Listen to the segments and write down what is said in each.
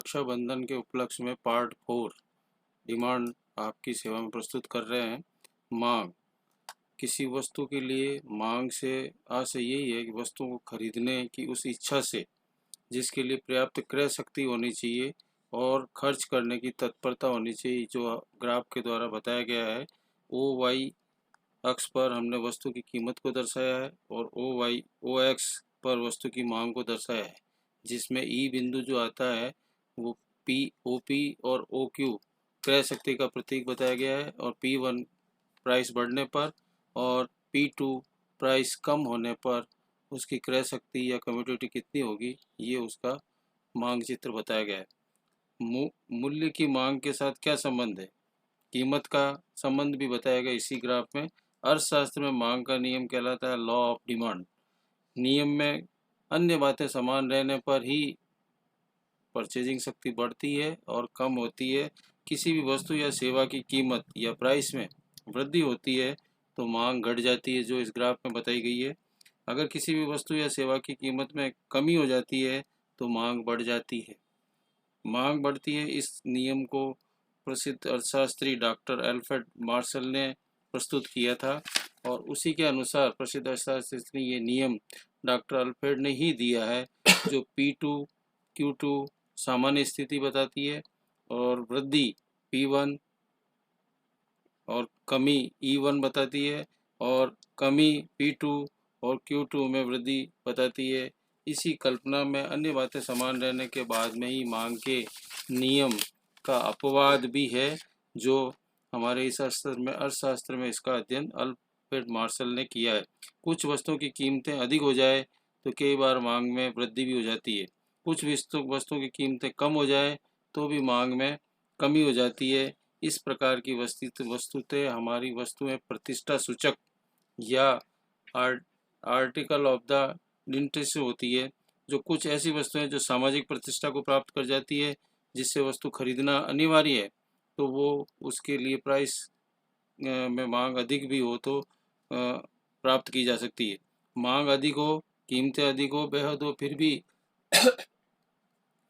रक्षाबंधन के उपलक्ष्य में पार्ट 4 डिमांड आपकी सेवा में प्रस्तुत कर रहे हैं। मांग। किसी वस्तु के लिए मांग से आशय यही है कि वस्तु को खरीदने की उस इच्छा से जिसके लिए पर्याप्त क्रय शक्ति होनी चाहिए और खर्च करने की तत्परता होनी चाहिए, जो ग्राफ के द्वारा बताया गया है। ओ वाई अक्ष पर हमने वस्तु की कीमत को दर्शाया है और ओ एक्स पर वस्तु की मांग को दर्शाया है, जिसमें ई बिंदु जो आता है वो पी ओ पी और ओ क्यू क्रय शक्ति का प्रतीक बताया गया है, और P1 प्राइस बढ़ने पर और P2 प्राइस कम होने पर उसकी क्रय शक्ति या कम्युटिविटी कितनी होगी, ये उसका मांग चित्र बताया गया है। मूल्य की मांग के साथ क्या संबंध है, कीमत का संबंध भी बताया गया इसी ग्राफ में। अर्थशास्त्र में मांग का नियम कहलाता है लॉ ऑफ डिमांड। नियम में अन्य बातें समान रहने पर ही परचेजिंग शक्ति बढ़ती है और कम होती है। किसी भी वस्तु या सेवा की कीमत या प्राइस में वृद्धि होती है तो मांग घट जाती है, जो इस ग्राफ में बताई गई है। अगर किसी भी वस्तु या सेवा की कीमत में कमी हो जाती है तो मांग बढ़ जाती है। मांग बढ़ती है, इस नियम को प्रसिद्ध अर्थशास्त्री डॉक्टर एल्फ्रेड मार्शल ने प्रस्तुत किया था, और उसी के अनुसार प्रसिद्ध अर्थशास्त्री ने ये नियम डॉक्टर अल्फ्रेड ने ही दिया है, जो P2 Q2 सामान्य स्थिति बताती है और वृद्धि P1 और कमी E1 बताती है, और कमी P2 और Q2 में वृद्धि बताती है। इसी कल्पना में अन्य बातें समान रहने के बाद में ही मांग के नियम का अपवाद भी है, जो हमारे इस अर्थशास्त्र में इसका अध्ययन अल्फ्रेड मार्शल ने किया है। कुछ वस्तुओं की कीमतें अधिक हो जाए तो कई बार मांग में वृद्धि भी हो जाती है। कुछ वस्तुओं की कीमतें कम हो जाए तो भी मांग में कमी हो जाती है। इस प्रकार की वस्तुतः हमारी वस्तुएं प्रतिष्ठा सूचक या आर्टिकल ऑफ द इंटरेस्ट होती है, जो कुछ ऐसी वस्तुएं जो सामाजिक प्रतिष्ठा को प्राप्त कर जाती है, जिससे वस्तु खरीदना अनिवार्य है, तो वो उसके लिए प्राइस में मांग अधिक भी हो तो प्राप्त की जा सकती है। मांग अधिक हो, कीमतें अधिक हो, बेहद हो, फिर भी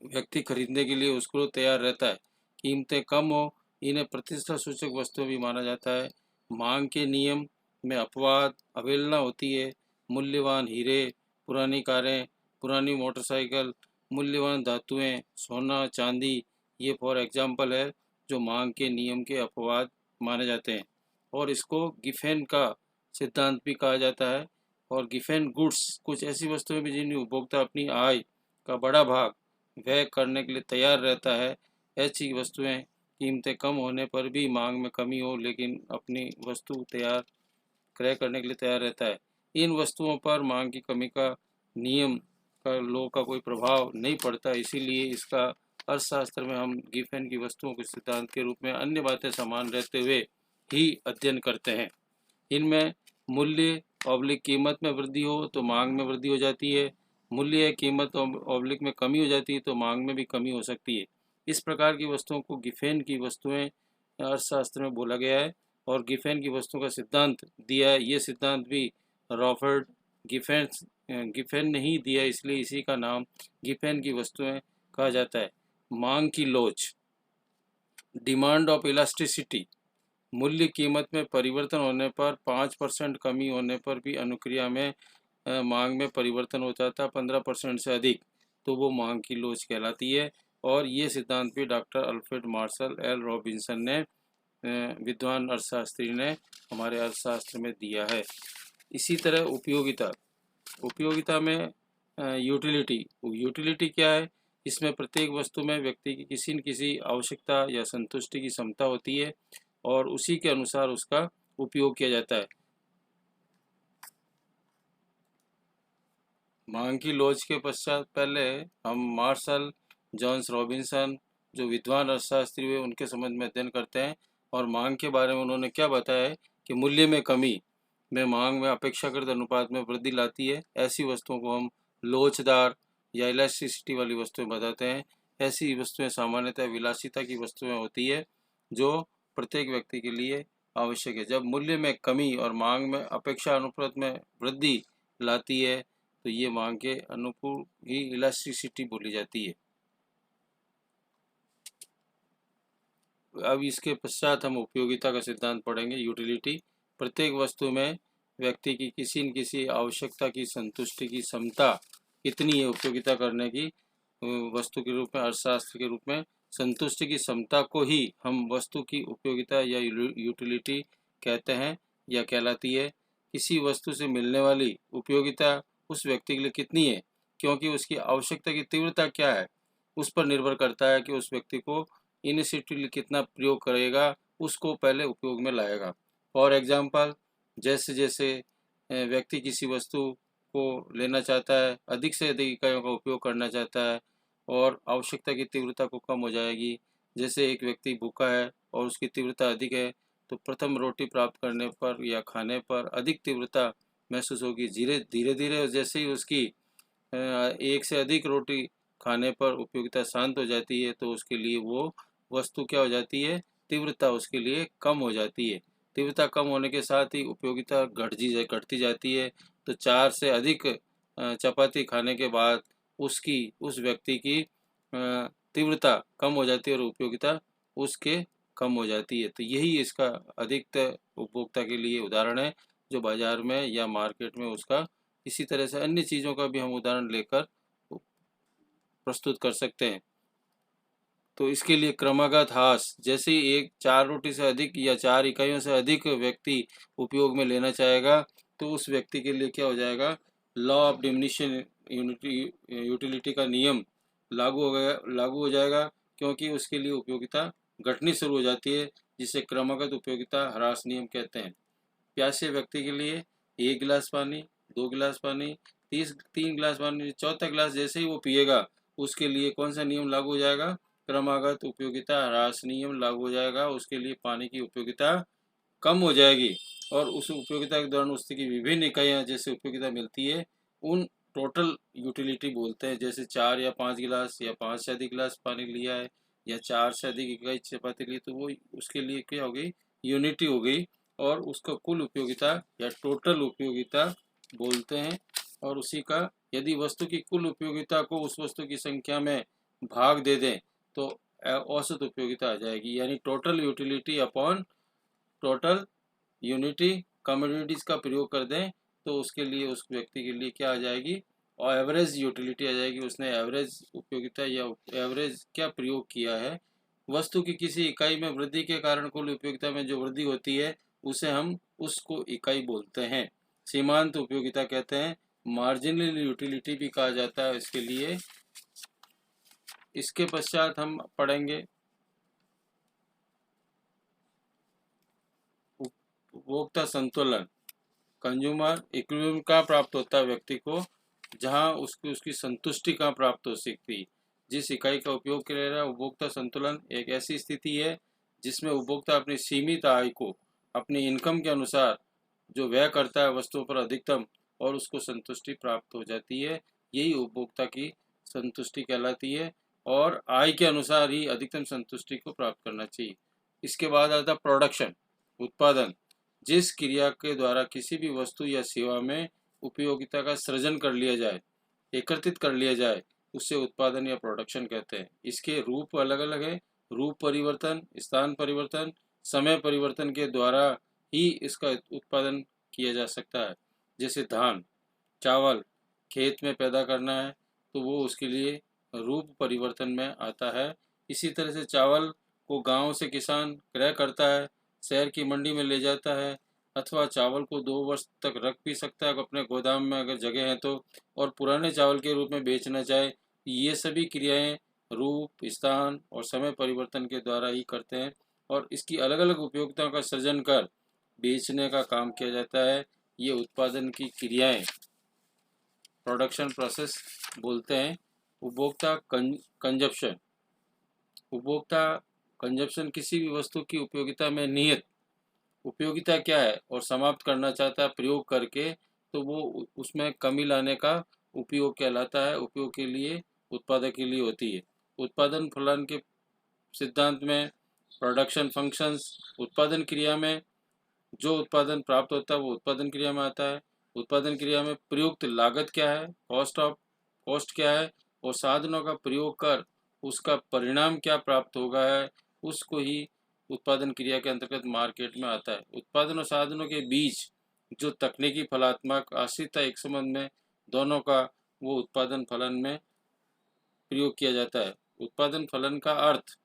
व्यक्ति खरीदने के लिए उसको तैयार रहता है। कीमतें कम हो, इन्हें प्रतिष्ठा सूचक वस्तु भी माना जाता है। मांग के नियम में अपवाद अवहेलना होती है। मूल्यवान हीरे, पुरानी कारें, पुरानी मोटरसाइकिल, मूल्यवान धातुएं, सोना, चांदी, ये फॉर एग्जाम्पल है जो मांग के नियम के अपवाद माने जाते हैं, और इसको गिफेन का सिद्धांत भी कहा जाता है। और गिफेन गुड्स कुछ ऐसी वस्तुएं भी जिनमें उपभोक्ता अपनी आय का बड़ा भाग व्यय करने के लिए तैयार रहता है। ऐसी वस्तुएं कीमतें कम होने पर भी मांग में कमी हो लेकिन अपनी वस्तु तैयार क्रय करने के लिए तैयार रहता है। इन वस्तुओं पर मांग की कमी का नियम का लॉ का कोई प्रभाव नहीं पड़ता, इसीलिए इसका अर्थशास्त्र में हम गिफेन की वस्तुओं के सिद्धांत के रूप में अन्य बातें समान रहते हुए ही अध्ययन करते हैं। इनमें मूल्य ऑब्लिक कीमत में वृद्धि हो तो मांग में वृद्धि हो जाती है। मूल्य या कीमत ऑब्लिक में कमी हो जाती है तो मांग में भी कमी हो सकती है। इस प्रकार की वस्तुओं को गिफेन की वस्तुएं अर्थशास्त्र में बोला गया है, और गिफेन की वस्तुओं का सिद्धांत दिया है। ये सिद्धांत भी रॉबर्ट गिफेन ने ही दिया, इसलिए इसी का नाम गिफेन की वस्तुएं कहा जाता है। मांग की लोच, डिमांड ऑफ इलास्टिसिटी। मूल्य कीमत में परिवर्तन होने पर 5% कमी होने पर भी अनुक्रिया में मांग में परिवर्तन हो जाता है 15% से अधिक, तो वो मांग की लोच कहलाती है। और ये सिद्धांत भी doctor Alfred Marshall L Robinson ने विद्वान अर्थशास्त्री ने हमारे अर्थशास्त्र में दिया है। इसी तरह उपयोगिता में यूटिलिटी क्या है, इसमें प्रत्येक वस्तु में व्यक्ति की किसी न किसी आवश्यकता या संतुष्टि की क्षमता होती है और उसी के अनुसार उसका उपयोग किया जाता है। मांग की लोच के पश्चात पहले हम मार्शल जॉन्स रॉबिन्सन जो विद्वान अर्थशास्त्री हुए उनके संबंध में अध्ययन करते हैं, और मांग के बारे में उन्होंने क्या बताया है कि मूल्य में कमी में मांग में अपेक्षाकृत अनुपात में वृद्धि लाती है। ऐसी वस्तुओं को हम लोचदार या इलास्टिसिटी वाली वस्तुएं बताते हैं। ऐसी वस्तुएं सामान्यतः विलासिता की वस्तुएं होती है जो प्रत्येक व्यक्ति के लिए आवश्यक है। जब मूल्य में कमी और मांग में अपेक्षा अनुपात में वृद्धि लाती है तो ये मांग के अनुकूल ही इलास्टिसिटी बोली जाती है। अब इसके पश्चात हम उपयोगिता का सिद्धांत पढ़ेंगे। यूटिलिटी प्रत्येक वस्तु में व्यक्ति की किसी न किसी आवश्यकता की संतुष्टि की क्षमता कितनी है उपयोगिता करने की वस्तु के रूप में, अर्थशास्त्र के रूप में संतुष्टि की क्षमता को ही हम वस्तु की उपयोगिता या यूटिलिटी कहते हैं या कहलाती है। किसी वस्तु से मिलने वाली उपयोगिता उस व्यक्ति के लिए कितनी है, क्योंकि उसकी आवश्यकता की तीव्रता क्या है उस पर निर्भर करता है कि उस व्यक्ति को इनिशिएटिव कितना प्रयोग करेगा, उसको पहले उपयोग में लाएगा। फॉर एग्जाम्पल, जैसे जैसे व्यक्ति किसी वस्तु को लेना चाहता है, अधिक से अधिक इकाइयों का उपयोग करना चाहता है और आवश्यकता की तीव्रता को कम हो जाएगी। जैसे एक व्यक्ति भूखा है और उसकी तीव्रता अधिक है, तो प्रथम रोटी प्राप्त करने पर या खाने पर अधिक तीव्रता महसूस होगी। धीरे धीरे धीरे जैसे ही उसकी एक से अधिक रोटी खाने पर उपयोगिता शांत हो जाती है, तो उसके लिए वो वस्तु क्या हो जाती है, तीव्रता उसके लिए कम हो जाती है। तीव्रता कम होने के साथ ही उपयोगिता घटती जाती है। तो 4 से अधिक चपाती खाने के बाद उस व्यक्ति की तीव्रता कम हो जाती है और उपयोगिता उसके कम हो जाती है। तो यही इसका अधिकतर उपभोक्ता के लिए उदाहरण है, जो बाजार में या मार्केट में उसका इसी तरह से अन्य चीज़ों का भी हम उदाहरण लेकर प्रस्तुत कर सकते हैं। तो इसके लिए क्रमागत ह्रास, जैसे ही एक 4 रोटी से अधिक या 4 इकाइयों से अधिक व्यक्ति उपयोग में लेना चाहेगा, तो उस व्यक्ति के लिए क्या हो जाएगा, लॉ ऑफ डिमिनिशिंग यूटिलिटी का नियम लागू हो जाएगा, क्योंकि उसके लिए उपयोगिता घटनी शुरू हो जाती है, जिसे क्रमागत उपयोगिता ह्रास नियम कहते हैं। प्यासे व्यक्ति के लिए 1 गिलास पानी, 2 गिलास पानी, 3 गिलास पानी, चौथा गिलास जैसे ही वो पिएगा, उसके लिए कौन सा नियम लागू हो जाएगा, क्रमागत उपयोगिता ह्रास नियम लागू हो जाएगा। उसके लिए पानी की उपयोगिता कम हो जाएगी और उस उपयोगिता के दौरान उसकी विभिन्न इकाइयाँ जैसे उपयोगिता मिलती है, उन टोटल यूटिलिटी बोलते हैं। जैसे 4 या 5 गिलास या 5 से अधिक गिलास पानी लिया है या 4 से अधिक इकाई चपाती ली, तो वो उसके लिए क्या हो गई, यूनिटी हो गई और उसका कुल उपयोगिता या टोटल उपयोगिता बोलते हैं। और उसी का यदि वस्तु की कुल उपयोगिता को उस वस्तु की संख्या में भाग दे दें, तो औसत उपयोगिता आ जाएगी, यानी total utility upon total unity commodities का प्रयोग कर दें, तो उसके लिए उस व्यक्ति के लिए क्या आ जाएगी, और एवरेज यूटिलिटी आ जाएगी। उसने एवरेज उपयोगिता या एवरेज क्या प्रयोग किया है। वस्तु की किसी इकाई में वृद्धि के कारण कुल उपयोगिता में जो वृद्धि होती है, उसे हम उसको इकाई बोलते हैं। सीमांत उपयोगिता कहते हैं, मार्जिनल यूटिलिटी भी कहा जाता है इसके लिए। इसके पश्चात हम पढ़ेंगे उपभोक्ता संतुलन। कंज्यूमर इक्विलिब्रियम कहाँ प्राप्त होता है व्यक्ति को, जहाँ उसकी संतुष्टि कहाँ प्राप्त हो सकती, जिस इकाई का उपयोग कर रहा है। उपभोक्ता संतुलन एक ऐसी स्थिति है जिसमें उपभोक्ता अपनी सीमित आय को अपनी इनकम के अनुसार जो व्यय करता है वस्तुओं पर अधिकतम, और उसको संतुष्टि प्राप्त हो जाती है। यही उपभोक्ता की संतुष्टि कहलाती है और आय के अनुसार ही अधिकतम संतुष्टि को प्राप्त करना चाहिए। इसके बाद आता प्रोडक्शन, उत्पादन। जिस क्रिया के द्वारा किसी भी वस्तु या सेवा में उपयोगिता का सृजन कर लिया जाए, एकत्रित कर लिया जाए, उसे उत्पादन या प्रोडक्शन कहते हैं। इसके रूप अलग अलग है। रूप परिवर्तन, स्थान परिवर्तन, समय परिवर्तन के द्वारा ही इसका उत्पादन किया जा सकता है। जैसे धान, चावल खेत में पैदा करना है, तो वो उसके लिए रूप परिवर्तन में आता है। इसी तरह से चावल को गांव से किसान क्रय करता है, शहर की मंडी में ले जाता है, अथवा चावल को 2 वर्ष तक रख भी सकता है अपने गोदाम में अगर जगह है तो, और पुराने चावल के रूप में बेचना चाहे। ये सभी क्रियाएं रूप, स्थान और समय परिवर्तन के द्वारा ही करते हैं और इसकी अलग अलग उपयोगिताओं का सृजन कर बेचने का काम किया जाता है। ये उत्पादन की क्रियाएं प्रोडक्शन प्रोसेस बोलते हैं। उपभोक्ता कंजप्शन, उपभोक्ता कंजप्शन किसी भी वस्तु की उपयोगिता में निहित उपयोगिता क्या है और समाप्त करना चाहता है प्रयोग करके, तो वो उसमें कमी लाने का उपयोग कहलाता है। उपयोग के लिए, उत्पादक के लिए होती है। उत्पादन फलन के सिद्धांत में प्रोडक्शन फंक्शंस, उत्पादन क्रिया में जो उत्पादन प्राप्त होता है वो उत्पादन क्रिया में आता है। उत्पादन क्रिया में प्रयुक्त लागत क्या है, कॉस्ट क्या है, और साधनों का प्रयोग कर उसका परिणाम क्या प्राप्त होगा है, उसको ही उत्पादन क्रिया के अंतर्गत मार्केट में आता है। उत्पादन और साधनों के बीच जो तकनीकी फलात्मक आश्रितता एक संबंध में दोनों का वो उत्पादन फलन में प्रयोग किया जाता है। उत्पादन फलन का अर्थ,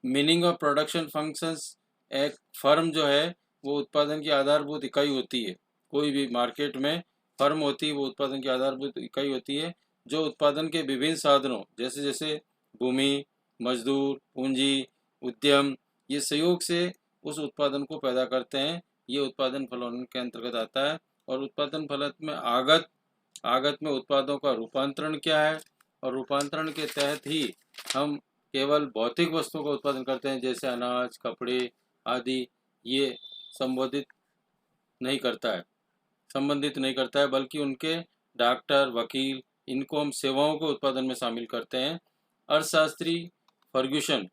मीनिंग ऑफ प्रोडक्शन फंक्शंस, एक फर्म जो है वो उत्पादन की आधारभूत इकाई होती है। कोई भी मार्केट में फर्म होती है वो उत्पादन की आधारभूत इकाई होती है जो उत्पादन के विभिन्न साधनों जैसे जैसे भूमि, मजदूर, पूंजी, उद्यम, ये सहयोग से उस उत्पादन को पैदा करते हैं। ये उत्पादन फलन के अंतर्गत आता है। और उत्पादन फलन में आगत में उत्पादों का रूपांतरण क्या है, और रूपांतरण के तहत ही हम केवल भौतिक वस्तुओं का उत्पादन करते हैं जैसे अनाज, कपड़े आदि। ये संबोधित नहीं करता है संबंधित नहीं करता है, बल्कि उनके डॉक्टर, वकील, इनको हम सेवाओं को उत्पादन में शामिल करते हैं। अर्थशास्त्री फर्ग्यूसन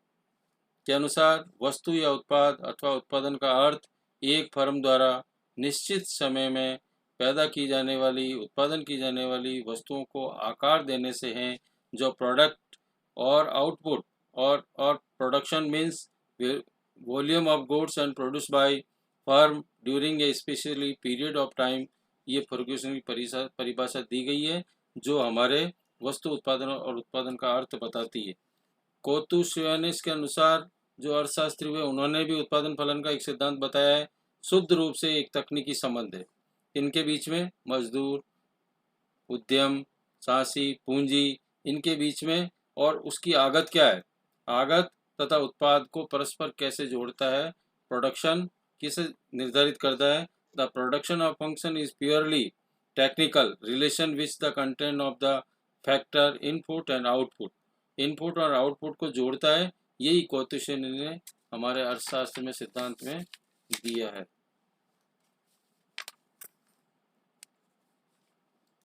के अनुसार वस्तु या उत्पाद अथवा उत्पादन का अर्थ एक फर्म द्वारा निश्चित समय में पैदा की जाने वाली, उत्पादन की जाने वाली वस्तुओं को आकार देने से है, जो प्रोडक्ट और आउटपुट और production means volume of goods and produce by firm during a specially period of time. ये फर्ग्यूसन की परिभाषा दी गई है जो हमारे वस्तु उत्पादन और उत्पादन का अर्थ बताती है। कोतुशियानिस के अनुसार जो अर्थशास्त्री हुए उन्होंने भी उत्पादन फलन का एक सिद्धांत बताया है। शुद्ध रूप से एक तकनीकी संबंध है इनके बीच में, मजदूर, उद्यम, साहसी, पूंजी, इनके बीच में। और उसकी आगत क्या है, आगत तथा उत्पाद को परस्पर कैसे जोड़ता है, प्रोडक्शन किसे निर्धारित करता है। The production of function is purely technical relation which the content of the factor input and output, input और आउटपुट को जोड़ता है। यही कोतुशियानी ने हमारे अर्थशास्त्र में सिद्धांत में दिया है।